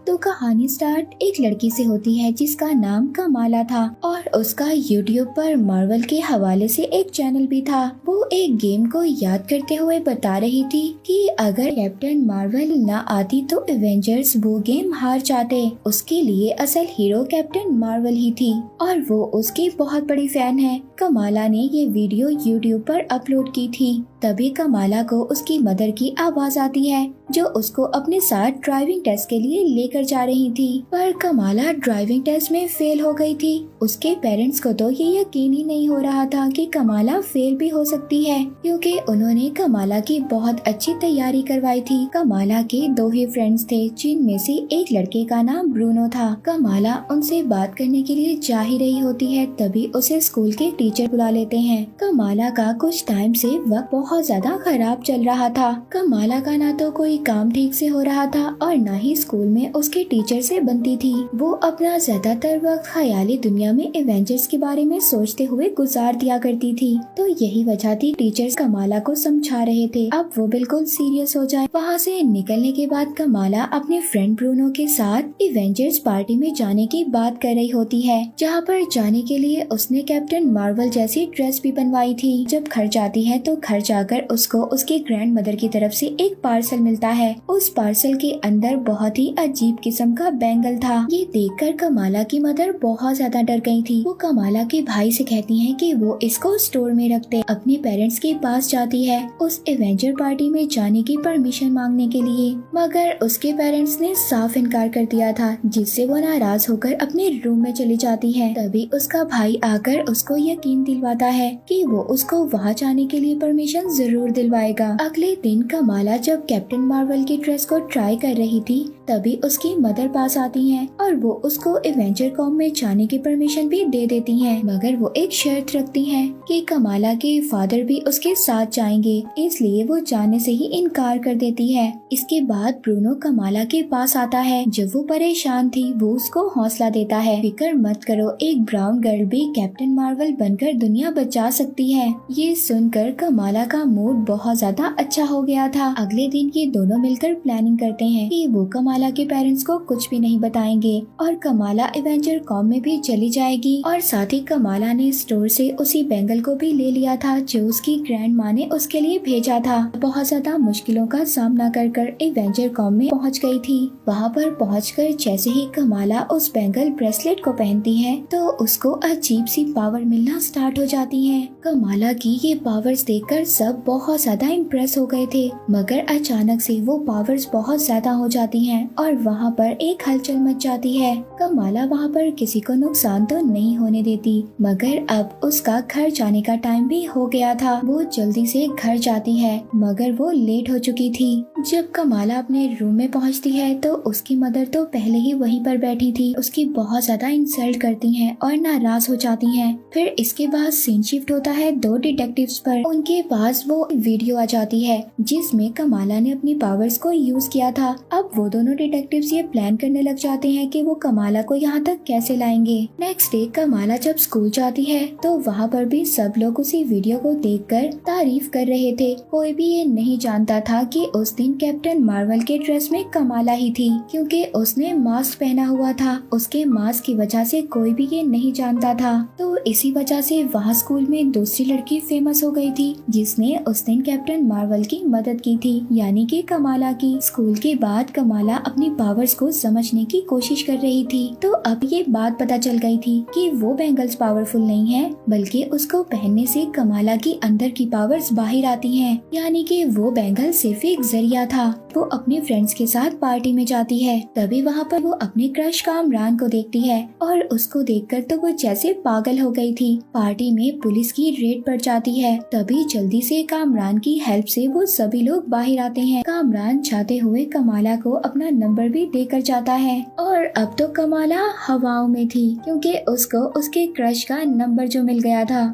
तो कहानी स्टार्ट एक लड़की से होती है जिसका नाम कमाला था और उसका यूट्यूब पर मार्वल के हवाले से एक चैनल भी था। वो एक गेम को याद करते हुए बता रही थी कि अगर कैप्टन मार्वल न आती तो एवेंजर्स वो गेम हार जाते। उसके लिए असल हीरो कैप्टन मार्वल ही थी और वो उसकी बहुत बड़ी फैन है। कमाला ने ये वीडियो यूट्यूब पर अपलोड की थी। तभी कमाला को उसकी मदर की आवाज आती है जो उसको अपने साथ ड्राइविंग टेस्ट के लिए लेकर जा रही थी। पर कमाला ड्राइविंग टेस्ट में फेल हो गई थी। उसके पेरेंट्स को तो ये यकीन ही नहीं हो रहा था कि कमाला फेल भी हो सकती है, क्योंकि उन्होंने कमाला की बहुत अच्छी तैयारी करवाई थी। कमाला के दो ही फ्रेंड्स थे जिनमें से एक लड़के का नाम ब्रूनो था। कमाला उनसे बात करने के लिए जा ही रही होती है, तभी उसे स्कूल के टीचर बुला लेते हैं। कमाला का कुछ टाइम से वक्त बहुत ज्यादा खराब चल रहा था। कमाला का ना तो कोई काम ठीक से हो रहा था और न ही स्कूल में उसके टीचर से बनती थी। वो अपना ज्यादातर वक्त ख्याली दुनिया में एवेंजर्स के बारे में सोचते हुए गुजार दिया करती थी। तो यही वजह थी टीचर्स कमाला को समझा रहे थे अब वो बिल्कुल सीरियस हो जाए। वहाँ से निकलने के बाद कमाला अपने फ्रेंड ब्रूनो के साथ एवेंजर्स पार्टी में जाने की बात कर रही होती है, जहाँ पर जाने के लिए उसने कैप्टन मार्वल जैसी ड्रेस भी बनवाई थी। जब घर जाती है तो घर जाकर उसको उसके ग्रैंड मदर की तरफ से एक पार्सल मिलता है। उस पार्सल के अंदर बहुत ही अजीब किस्म का बैंगल था। ये देखकर कमाला की मदर बहुत ज्यादा डर गई थी। वो कमाला के भाई से कहती है कि वो इसको स्टोर में रख दे। अपने पेरेंट्स के पास जाती है उस एवेंजर पार्टी में जाने की परमिशन मांगने के लिए, मगर उसके पेरेंट्स ने साफ इनकार कर दिया था, जिससे वो नाराज होकर अपने रूम में चली जाती है। तभी उसका भाई आकर उसको यकीन दिलवाता है कि वो उसको वहाँ जाने के लिए परमिशन जरूर दिलवाएगा। अगले दिन कमाला जब कैप्टन मार्वल की ड्रेस को ट्राई कर रही थी तभी उसकी मदर पास आती हैं और वो उसको एवेंजर कॉम में जाने की परमिशन भी दे देती हैं, मगर वो एक शर्त रखती हैं कि कमाला के फादर भी उसके साथ जाएंगे, इसलिए वो जाने से ही इनकार कर देती है। इसके बाद ब्रूनो कमाला के पास आता है। जब वो परेशान थी वो उसको हौसला देता है, फिक्र मत करो, एक ब्राउन गर्ल भी कैप्टन मार्वल बनकर दुनिया बचा सकती है। ये सुनकर कमाला का मूड बहुत ज्यादा अच्छा हो गया था। अगले दिन ये दोनों मिलकर प्लानिंग करते हैं कि वो कमाला के पेरेंट्स को कुछ भी नहीं बताएंगे और कमाला एवेंजर कॉम में भी चली जाएगी। और साथ ही कमाला ने स्टोर से उसी बैंगल को भी ले लिया था जो उसकी ग्रैंड माँ ने उसके लिए भेजा था। बहुत ज्यादा मुश्किलों का सामना कर एवेंजर कॉम में पहुँच गई थी। वहाँ पर पहुँचकर जैसे ही कमाला उस बैंगल ब्रेसलेट को पहनती है तो उसको अजीब सी पावर मिलना स्टार्ट हो जाती है। कमाला की ये पावर्स देखकर सब बहुत ज्यादा इम्प्रेस हो गए थे, मगर अचानक से वो पावर्स बहुत ज्यादा हो जाती हैं और वहाँ पर एक हलचल मच जाती है। कमाला वहाँ पर किसी को नुकसान तो नहीं होने देती, मगर अब उसका घर जाने का टाइम भी हो गया था। वो जल्दी से घर जाती है मगर वो लेट हो चुकी थी। जब कमाला अपने रूम में पहुँचती है तो उसकी मदर तो पहले ही वहीं पर बैठी थी। उसकी बहुत ज्यादा इंसल्ट करती हैं और नाराज हो जाती हैं। फिर इसके बाद सीन शिफ्ट होता है दो डिटेक्टिव्स पर। उनके पास वो वीडियो आ जाती है जिसमें कमाला ने अपनी पावर्स को यूज किया था। अब वो दोनों डिटेक्टिव्स ये प्लान करने लग जाते हैं कि वो कमाला को यहाँ तक कैसे लाएंगे। नेक्स्ट डे कमाला जब स्कूल जाती है तो वहाँ पर भी सब लोग उसी वीडियो को देखकर तारीफ कर रहे थे। कोई भी ये नहीं जानता था कि उस दिन कैप्टन मार्वल के ड्रेस में कमाला ही थी, क्योंकि उसने मास्क पहना हुआ था। उसके मास्क की वजह से कोई भी ये नहीं जानता था। तो इसी वजह से वहाँ स्कूल में दूसरी लड़की फेमस हो गई थी जिसने उस दिन कैप्टन मार्वल की मदद की थी, यानी कि कमाला की। स्कूल के बाद कमाला अपनी पावर्स को समझने की कोशिश कर रही थी तो अब ये बात पता चल गई थी कि वो बैंगल्स पावरफुल नहीं है, बल्कि उसको पहनने से कमाला की अंदर की पावर्स बाहर आती हैं, यानी कि वो बैंगल सिर्फ एक जरिया था। वो अपने फ्रेंड्स के साथ पार्टी में जाती है। तभी वहाँ पर वो अपने क्रश कामरान को देखती है और उसको देखकर तो वो जैसे पागल हो गई थी। पार्टी में पुलिस की रेड पड़ जाती है। तभी जल्दी से कामरान की हेल्प से वो सभी लोग बाहर आते हैं। कामरान जाते हुए कमाला को अपना नंबर भी देकर जाता है और अब तो कमाला हवाओं में थी, क्योंकि उसको उसके क्रश का नंबर जो मिल गया था।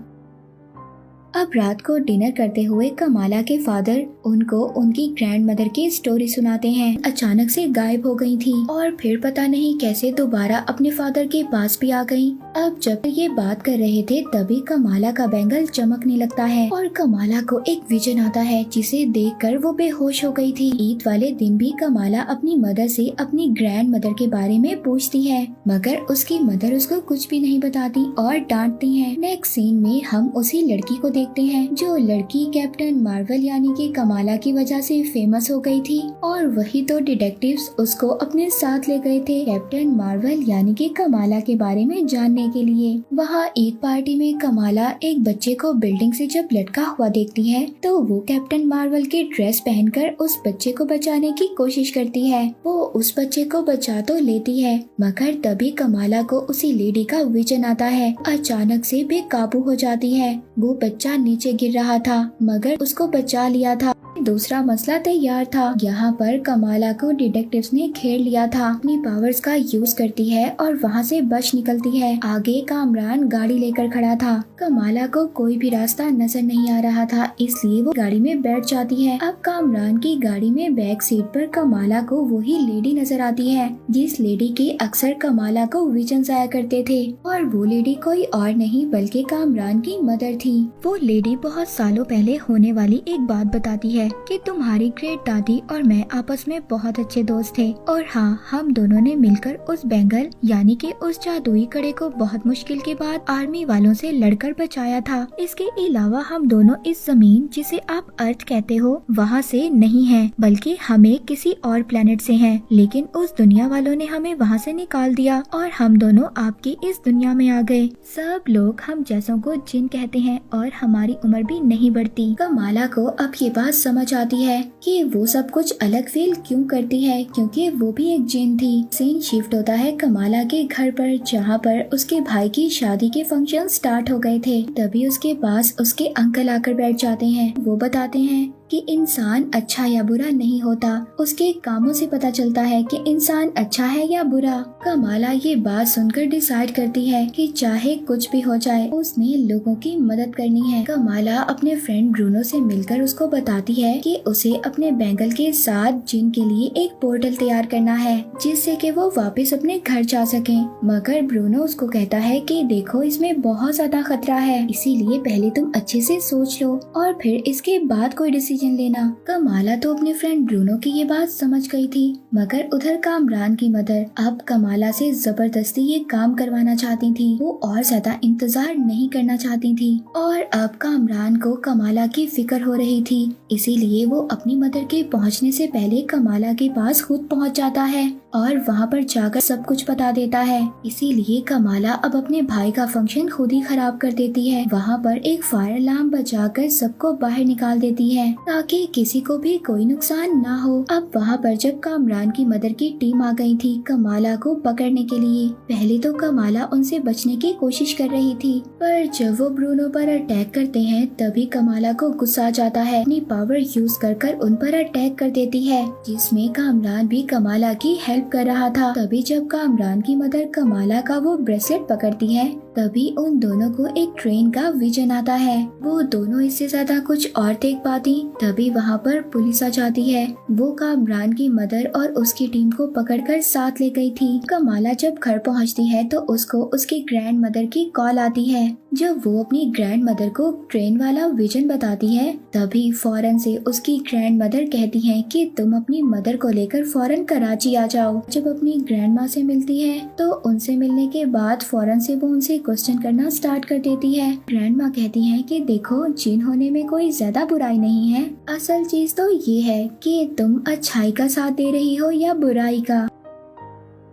अब रात को डिनर करते हुए कमाला के फादर उनको उनकी ग्रैंड मदर की स्टोरी सुनाते हैं। अचानक से गायब हो गई थी और फिर पता नहीं कैसे दोबारा अपने फादर के पास भी आ गई। अब जब ये बात कर रहे थे तभी कमाला का बैंगल चमकने लगता है और कमाला को एक विजन आता है जिसे देखकर वो बेहोश हो गई थी। ईद वाले दिन भी कमाला अपनी मदर से अपनी ग्रैंड मदर के बारे में पूछती है मगर उसकी मदर उसको कुछ भी नहीं बताती और डांटती है। नेक्स्ट सीन में हम उसी लड़की को देखते हैं जो लड़की कैप्टन मार्वल यानी कि कमाला की वजह से फेमस हो गई थी और वही तो डिटेक्टिव्स उसको अपने साथ ले गए थे कैप्टन मार्वल यानी कि कमाला के बारे में जानने के लिए। वहाँ एक पार्टी में कमाला एक बच्चे को बिल्डिंग से जब लटका हुआ देखती है तो वो कैप्टन मार्वल की ड्रेस पहनकर उस बच्चे को बचाने की कोशिश करती है। वो उस बच्चे को बचा तो लेती है मगर तभी कमाला को उसी लेडी का विजन आता है। अचानक से बेकाबू हो जाती है। वो बच्चा नीचे गिर रहा था मगर उसको बचा लिया था। दूसरा मसला तैयार था। यहाँ पर कमाला को डिटेक्टिव्स ने घेर लिया था। अपनी पावर्स का यूज करती है और वहाँ से बच निकलती है। आगे कामरान गाड़ी लेकर खड़ा था। कमाला को कोई भी रास्ता नजर नहीं आ रहा था इसलिए वो गाड़ी में बैठ जाती है। अब कामरान की गाड़ी में बैक सीट पर कमाला को वही लेडी नजर आती है जिस लेडी के अक्सर कमाला को विजन आया करते थे और वो लेडी कोई और नहीं बल्कि कामरान की मदर थी। वो लेडी बहुत सालों पहले होने वाली एक बात बताती है कि तुम्हारी ग्रेट दादी और मैं आपस में बहुत अच्छे दोस्त थे और हाँ हम दोनों ने मिलकर उस बैंगल यानी कि उस जादुई कड़े को बहुत मुश्किल के बाद आर्मी वालों से लड़कर बचाया था। इसके अलावा हम दोनों इस जमीन जिसे आप अर्थ कहते हो वहाँ से नहीं हैं बल्कि हमें किसी और प्लेनेट से हैं लेकिन उस दुनिया वालों ने हमें वहाँ से निकाल दिया और हम दोनों आपकी इस दुनिया में आ गए। सब लोग हम जैसों को जिन कहते हैं और हमारी उम्र भी नहीं बढ़ती। कमाला को अब ये बात समझ आती है कि वो सब कुछ अलग फील क्यों करती है क्योंकि वो भी एक जिन थी। सीन शिफ्ट होता है कमाला के घर पर जहाँ पर उसके भाई की शादी के फंक्शन स्टार्ट हो गए थे। तभी उसके पास उसके अंकल आकर बैठ जाते हैं। वो बताते हैं कि इंसान अच्छा या बुरा नहीं होता, उसके कामों से पता चलता है कि इंसान अच्छा है या बुरा। कमाला ये बात सुनकर डिसाइड करती है कि चाहे कुछ भी हो जाए उसने लोगों की मदद करनी है। कमाला अपने फ्रेंड ब्रूनो से मिलकर उसको बताती है कि उसे अपने बैंगल के साथ जिन के लिए एक पोर्टल तैयार करना है जिससे कि वो वापस अपने घर जा सके। मगर ब्रूनो उसको कहता है कि देखो इसमें बहुत ज्यादा खतरा है इसीलिए पहले तुम अच्छे से सोच लो और फिर इसके बाद कोई डिसीजन लेना। कमाला तो अपने फ्रेंड ब्रूनो की ये बात समझ गई थी मगर उधर कामरान की मदर अब कमाला से जबरदस्ती ये काम करवाना चाहती थी। वो और ज्यादा इंतजार नहीं करना चाहती थी और अब कामरान को कमाला की फिक्र हो रही थी इसीलिए वो अपनी मदर के पहुंचने से पहले कमाला के पास खुद पहुंच जाता है और वहां पर जाकर सब कुछ बता देता है। इसीलिए कमाला अब अपने भाई का फंक्शन खुद ही खराब कर देती है। वहां पर एक फायर अलार्म बजाकर सबको बाहर निकाल देती है ताकि किसी को भी कोई नुकसान ना हो। अब वहाँ पर जब कामरान की मदर की टीम आ गई थी कमाला को पकड़ने के लिए, पहले तो कमाला उनसे बचने की कोशिश कर रही थी पर जब वो ब्रूनो पर अटैक करते हैं तभी कमाला को गुस्सा आ जाता है। अपनी पावर यूज कर उन पर अटैक कर देती है जिसमें कामरान भी कमाला की हेल्प कर रहा था। तभी जब कामरान की मदर कमाला का वो ब्रेसलेट पकड़ती है तभी उन दोनों को एक ट्रेन का विजन आता है। वो दोनों इससे ज्यादा कुछ और देख पाती तभी वहाँ पर पुलिस आ जाती है। वो कामरान की मदर और उसकी टीम को पकड़कर साथ ले गई थी। कमाला जब घर पहुँचती है तो उसको उसकी ग्रैंड मदर की कॉल आती है। जब वो अपनी ग्रैंड मदर को ट्रेन वाला विजन बताती है तभी फौरन से उसकी ग्रैंड मदर कहती है कि तुम अपनी मदर को लेकर फौरन कराची आ जाओ। जब अपनी ग्रैंड माँ से मिलती है तो उनसे मिलने के बाद फौरन से वो उनसे क्वेश्चन करना स्टार्ट कर देती है। ग्रैंड माँ कहती है कि देखो जिन होने में कोई ज्यादा बुराई नहीं है, असल चीज तो ये है कि तुम अच्छाई का साथ दे रही हो या बुराई का।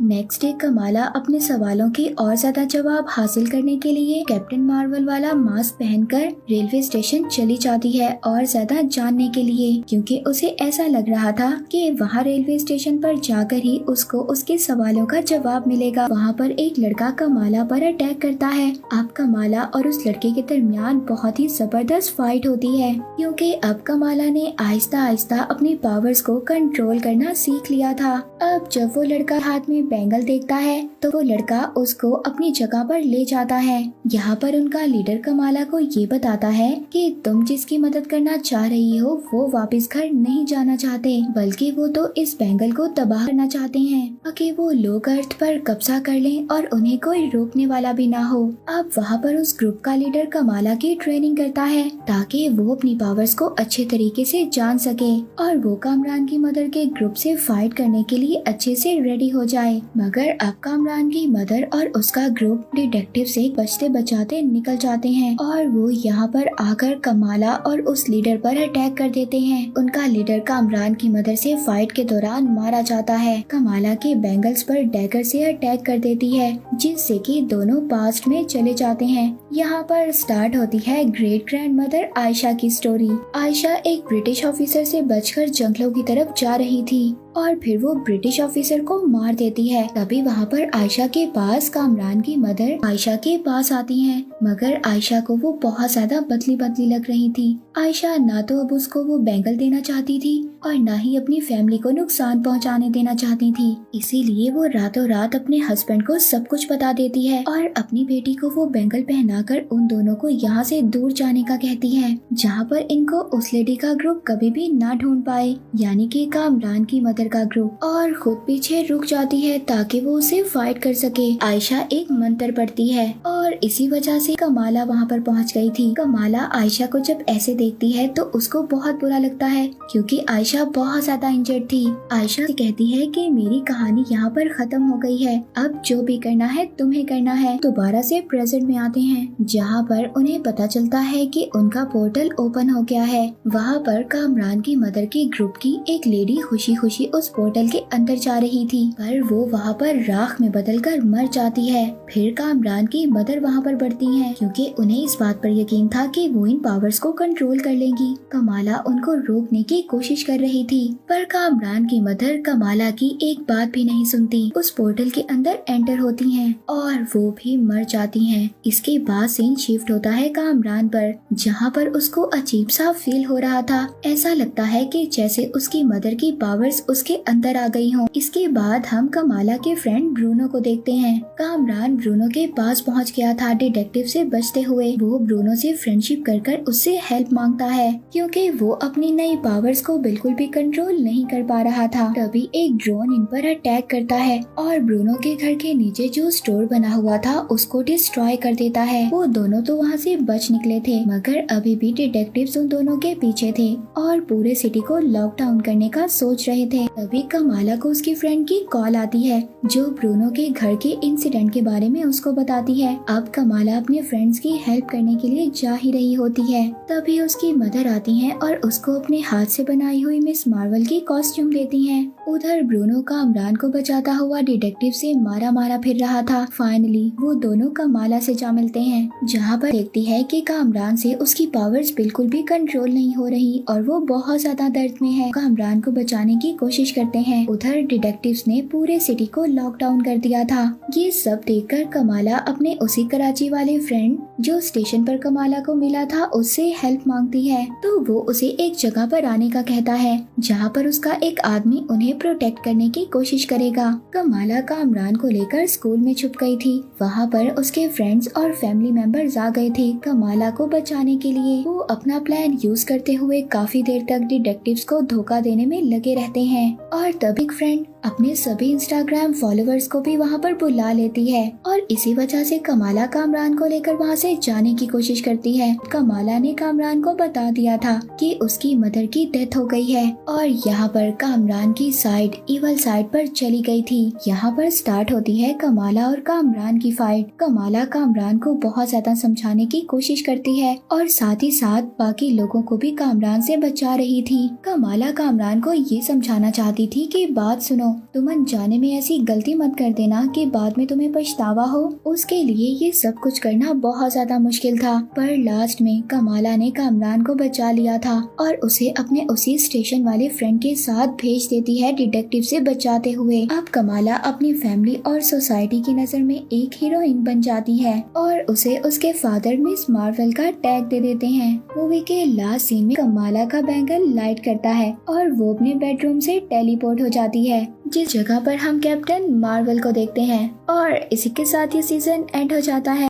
नेक्स्ट डे कमाला अपने सवालों के और ज्यादा जवाब हासिल करने के लिए कैप्टन मार्वल वाला मास्क पहनकर रेलवे स्टेशन चली जाती है और ज्यादा जानने के लिए, क्योंकि उसे ऐसा लग रहा था कि वहाँ रेलवे स्टेशन पर जाकर ही उसको उसके सवालों का जवाब मिलेगा। वहाँ पर एक लड़का कमाला पर अटैक करता है। अब कमाला और उस लड़के के दरमियान बहुत ही जबरदस्त फाइट होती है क्योंकि अब कमाला ने आहिस्ता आहिस्ता अपनी पावर्स को कंट्रोल करना सीख लिया था। अब जब वो लड़का हाथ में बैंगल देखता है तो वो लड़का उसको अपनी जगह पर ले जाता है। यहाँ पर उनका लीडर कमाला को ये बताता है कि तुम जिसकी मदद करना चाह रही हो वो वापस घर नहीं जाना चाहते, बल्कि वो तो इस बैंगल को तबाह करना चाहते हैं ताकि वो लोग अर्थ पर कब्जा कर लें और उन्हें कोई रोकने वाला भी ना हो। अब वहाँ पर उस ग्रुप का लीडर कमाला की ट्रेनिंग करता है ताकि वो अपनी पावर्स को अच्छे तरीके से जान सके और वो कामरान की मदर के ग्रुप से फाइट करने के लिए अच्छे से रेडी हो जाए। मगर अब कामरान की मदर और उसका ग्रुप डिटेक्टिव से बचते बचाते निकल जाते हैं और वो यहाँ पर आकर कमाला और उस लीडर पर अटैक कर देते हैं। उनका लीडर कामरान की मदर से फाइट के दौरान मारा जाता है। कमाला के बैंगल्स पर डैगर से अटैक कर देती है जिससे कि दोनों पास्ट में चले जाते हैं। यहाँ पर स्टार्ट होती है ग्रेट ग्रैंड मदर आयशा की स्टोरी। आयशा एक ब्रिटिश ऑफिसर से बचकर जंगलों की तरफ जा रही थी और फिर वो ब्रिटिश ऑफिसर को मार देती है। तभी वहाँ पर आयशा के पास कामरान की मदर आयशा के पास आती हैं, मगर आयशा को वो बहुत ज्यादा बदली बदली लग रही थी। आयशा ना तो अब उसको वो बैंगल देना चाहती थी और ना ही अपनी फैमिली को नुकसान पहुँचाने देना चाहती थी। इसीलिए वो रातों रात अपने हस्बैंड को सब कुछ बता देती है और अपनी बेटी को वो बैंगल पहनाकर उन दोनों को यहाँ से दूर जाने का कहती है, जहाँ पर इनको उस लेडी का ग्रुप कभी भी ना ढूंढ पाए, यानी कि कामरान की मदर का ग्रुप, और खुद पीछे रुक जाती है ताकि वो उसे फाइट कर सके। आयशा एक मंत्र पढ़ती है और इसी वजह से कमाला वहाँ पर पहुँच गई थी। कमाला आयशा को जब ऐसे देखती है तो उसको बहुत बुरा लगता है क्योंकि आयशा बहुत ज्यादा इंजर्ड थी। आयशा कहती है कि मेरी कहानी यहाँ पर खत्म हो गई है, अब जो भी करना है तुम्हें करना है। दोबारा से प्रेजेंट में आते हैं जहाँ पर उन्हें पता चलता है कि उनका पोर्टल ओपन हो गया है। वहाँ पर कामरान की मदर की ग्रुप की एक लेडी खुशी खुशी उस पोर्टल के अंदर जा रही थी, पर वो वहाँ पर राख में बदलकर मर जाती है। फिर कामरान की मदर वहाँ पर बढ़ती हैं क्योंकि उन्हें इस बात पर यकीन था कि वो इन पावर्स को कंट्रोल कर लेंगी। कमाला उनको रोकने की कोशिश कर रही थी, पर कामरान की मदर कमाला की एक बात भी नहीं सुनती। उस पोर्टल के अंदर एंटर होती हैं और वो भी मर जाती हैं। इसके बाद सीन शिफ्ट होता है कामरान पर, जहाँ पर उसको अजीब सा फील हो रहा था। ऐसा लगता है कि जैसे उसकी मदर की पावर्स उसके अंदर आ गई हों। इसके बाद हम कमाला के फ्रेंड ब्रूनो को देखते हैं। कामरान ब्रूनो के पास पहुंच गया था डिटेक्टिव से बचते हुए। वो ब्रूनो से फ्रेंडशिप कर उससे हेल्प मांगता है क्योंकि वो अपनी नई पावर्स को बिल्कुल भी कंट्रोल नहीं कर पा रहा था। तभी एक ड्रोन इन पर अटैक करता है और ब्रूनो के घर के नीचे जो स्टोर बना हुआ था उसको डिस्ट्रॉय कर देता है। वो दोनों तो वहाँ से बच निकले थे, मगर अभी भी डिटेक्टिव्स उन दोनों के पीछे थे और पूरे सिटी को लॉकडाउन करने का सोच रहे थे। तभी कमाला को उसकी फ्रेंड की कॉल आती है जो ब्रूनो के घर के इंसिडेंट के बारे में उसको बताती है। अब कमाला अपने फ्रेंड्स की हेल्प करने के लिए जा ही रही होती है, तभी उसकी मदर आती हैं और उसको अपने हाथ से बनाई हुई मिस मार्वल की कॉस्ट्यूम देती हैं। उधर ब्रूनो कामरान को बचाता हुआ डिटेक्टिव से मारा मारा फिर रहा था। फाइनली वो दोनों कमाला से जा मिलते हैं, जहाँ पर देखती है कि कामरान से उसकी पावर्स बिल्कुल भी कंट्रोल नहीं हो रही और वो बहुत ज्यादा दर्द में है। कामरान को बचाने की कोशिश करते हैं। उधर डिटेक्टिव्स ने पूरे सिटी को लॉकडाउन कर दिया था। ये सब देखकर कमाला अपने उसी कराची वाले फ्रेंड जो स्टेशन पर कमाला को मिला था उससे हेल्प मांगती है, तो वो उसे एक जगह पर आने का कहता है जहाँ पर उसका एक आदमी उन्हें प्रोटेक्ट करने की कोशिश करेगा। कमाला कामरान को लेकर स्कूल में छुप गई थी। वहाँ पर उसके फ्रेंड्स और फैमिली मेंबर्स आ गए थे कमाला को बचाने के लिए। वो अपना प्लान यूज करते हुए काफी देर तक डिटेक्टिव्स को धोखा देने में लगे रहते हैं और तब एक फ्रेंड अपने सभी इंस्टाग्राम फॉलोअर्स को भी वहाँ पर बुला लेती है और इसी वजह से कमाला कामरान को लेकर वहाँ से जाने की कोशिश करती है। कमाला ने कामरान को बता दिया था कि उसकी मदर की डेथ हो गई है और यहाँ पर कामरान की साइड इवल साइड पर चली गई थी। यहाँ पर स्टार्ट होती है कमाला और कामरान की फाइट। कमाला कामरान को बहुत ज्यादा समझाने की कोशिश करती है और साथ ही साथ बाकी लोगों को भी कामरान से बचा रही थी। कमाला कामरान को ये समझाना चाहती थी कि बात सुनो, तुम अनजाने में ऐसी गलती मत कर देना कि बाद में तुम्हें पछतावा हो। उसके लिए ये सब कुछ करना बहुत ज्यादा मुश्किल था, पर लास्ट में कमाला ने कामरान को बचा लिया था और उसे अपने उसी स्टेशन वाले फ्रेंड के साथ भेज देती है डिटेक्टिव से बचाते हुए। अब कमाला अपनी फैमिली और सोसाइटी की नजर में एक हीरोइन बन जाती है और उसे उसके फादर मिस मार्वल का टैग दे देते हैं। मूवी के लास्ट सीन में कमाला का बैंगल लाइट करता है और वो अपने बेडरूम से टेलीपोर्ट हो जाती है। जिस जगह पर हम कैप्टन मार्वल को देखते हैं। और इसी के साथ ये सीजन एंड हो जाता है।